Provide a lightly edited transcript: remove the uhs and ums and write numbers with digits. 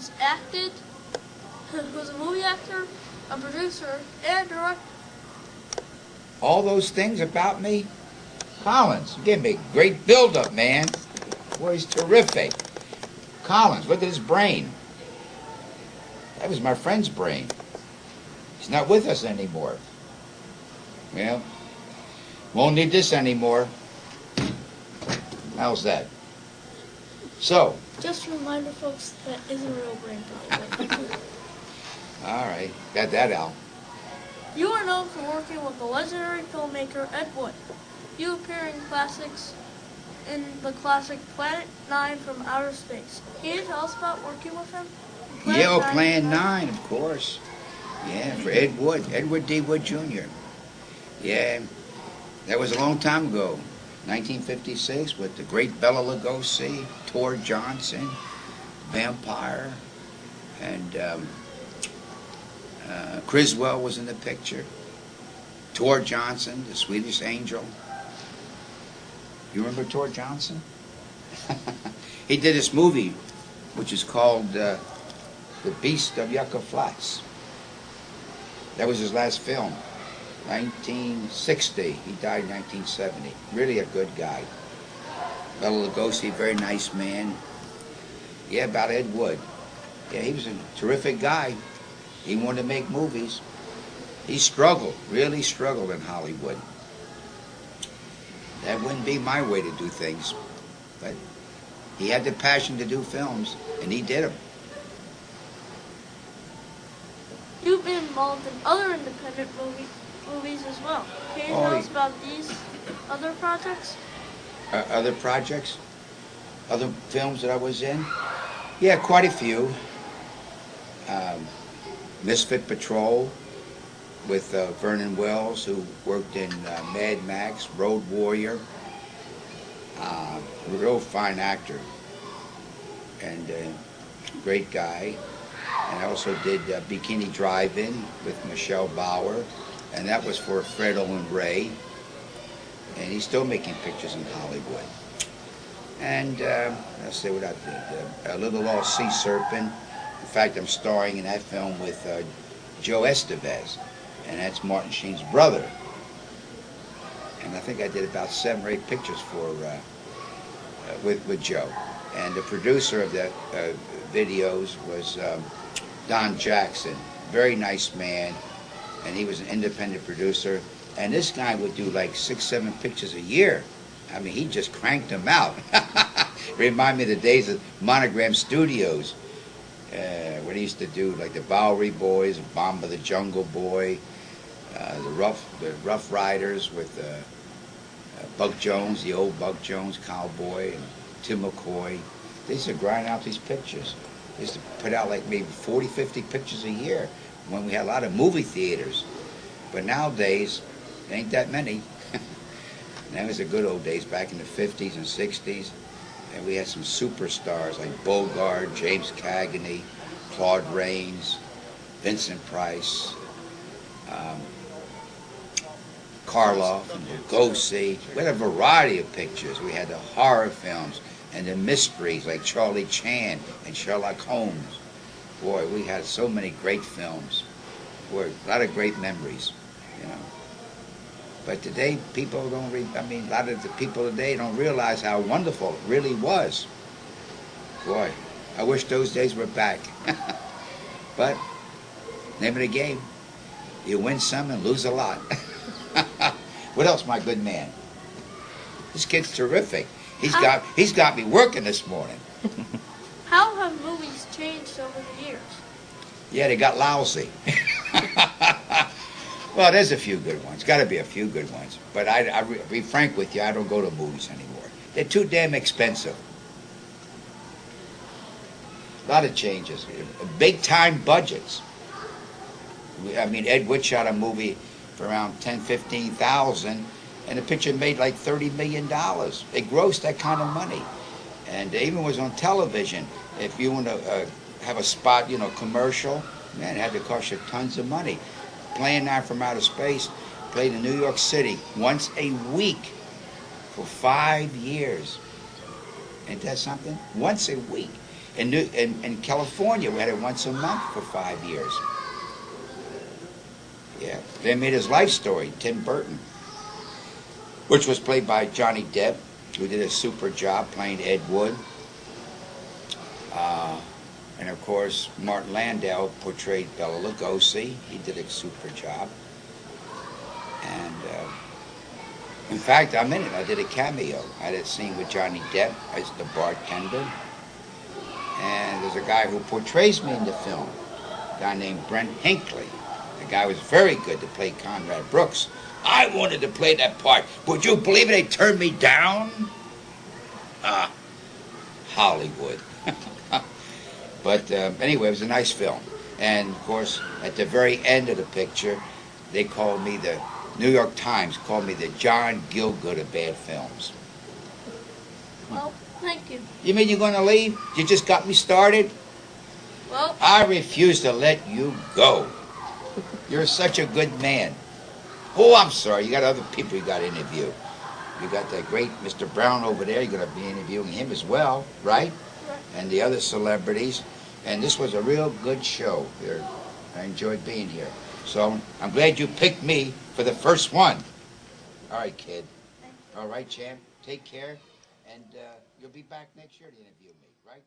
who's acted, who's a movie actor, a producer, and director. All those things about me? Collins, you gave me a great build-up, man. Boy, he's terrific. Collins, look at his brain. That was my friend's brain. He's not with us anymore. Well, won't need this anymore. How's that? So. Just a reminder, folks, that isn't a real brain problem. All right, got that out. You are known for working with the legendary filmmaker Ed Wood. You appear in the classic Planet 9 from Outer Space. Can you tell us about working with him? Plan 9, of course. Yeah, for Ed Wood, Edward D. Wood Jr. Yeah, that was a long time ago. 1956 with the great Bela Lugosi, Tor Johnson, Vampire, and Criswell was in the picture. Tor Johnson, the Swedish Angel. You remember Tor Johnson? He did this movie, which is called The Beast of Yucca Flats. That was his last film. 1960. He died in 1970. Really a good guy. Bela Lugosi, very nice man. Yeah, about Ed Wood. Yeah, he was a terrific guy. He wanted to make movies. He struggled, really struggled in Hollywood. That wouldn't be my way to do things. But he had the passion to do films, and he did them. You've been involved in other independent movies as well. Can you tell us about these other projects? Other projects? Other films that I was in? Yeah, quite a few. Misfit Patrol with Vernon Wells, who worked in Mad Max, Road Warrior. A real fine actor and great guy. And I also did Bikini Drive-In with Michelle Bauer, and that was for Fred Olen Ray. And he's still making pictures in Hollywood. And let's see what I did. A Little Lost Sea Serpent. In fact, I'm starring in that film with Joe Estevez, and that's Martin Sheen's brother. And I think I did about 7 or 8 pictures for with Joe. And the producer of the videos was Don Jackson, very nice man, and he was an independent producer. And this guy would do like 6, 7 pictures a year. I mean, he just cranked them out. Remind me of the days of Monogram Studios, when he used to do like the Bowery Boys, Bomb of the Jungle Boy, the Rough Riders with Buck Jones, the old Buck Jones cowboy, and Tim McCoy. They used to grind out these pictures. They used to put out like maybe 40, 50 pictures a year when we had a lot of movie theaters. But nowadays, there ain't that many. That was the good old days back in the 50s and 60s. And we had some superstars like Bogart, James Cagney, Claude Rains, Vincent Price, Karloff, and Lugosi. We had a variety of pictures. We had the horror films and the mysteries like Charlie Chan and Sherlock Holmes. Boy, we had so many great films. Boy, a lot of great memories, you know. But today, people don't a lot of the people today don't realize how wonderful it really was. Boy, I wish those days were back. But, name of the game, you win some and lose a lot. What else, my good man? This kid's terrific. He's got me working this morning. How have movies changed over the years? Yeah, they got lousy. Well, there's a few good ones. Got to be a few good ones. But I'll be frank with you, I don't go to movies anymore. They're too damn expensive. A lot of changes. Big-time budgets. I mean, Ed Wood shot a movie for around $10,000, $15,000, and the picture made like $30 million. It grossed that kind of money. And it even was on television. If you want to have a spot, you know, commercial, man, it had to cost you tons of money. Plan 9 from Outer Space played in New York City once a week for 5 years. Ain't that something? Once a week. In California, we had it once a month for 5 years. Yeah. They made his life story, Tim Burton, which was played by Johnny Depp, who did a super job playing Ed Wood. And of course, Martin Landau portrayed Bela Lugosi. He did a super job. And in fact, I'm in it. I did a cameo. I had a scene with Johnny Depp as the bartender. And there's a guy who portrays me in the film, a guy named Brent Hinckley. The guy was very good to play Conrad Brooks. I wanted to play that part. Would you believe it? They turned me down? Hollywood. But anyway, it was a nice film. And, of course, at the very end of the picture, they called me, the New York Times called me the John Gielgud of bad films. Well, thank you. You mean you're going to leave? You just got me started? Well, I refuse to let you go. You're such a good man. Oh, I'm sorry. You got other people you got to interview. You got that great Mr. Brown over there. You're going to be interviewing him as well, right? And the other celebrities. And this was a real good show here. I enjoyed being here. So I'm glad you picked me for the first one. All right, kid. All right, champ. Take care. And you'll be back next year to interview me, right?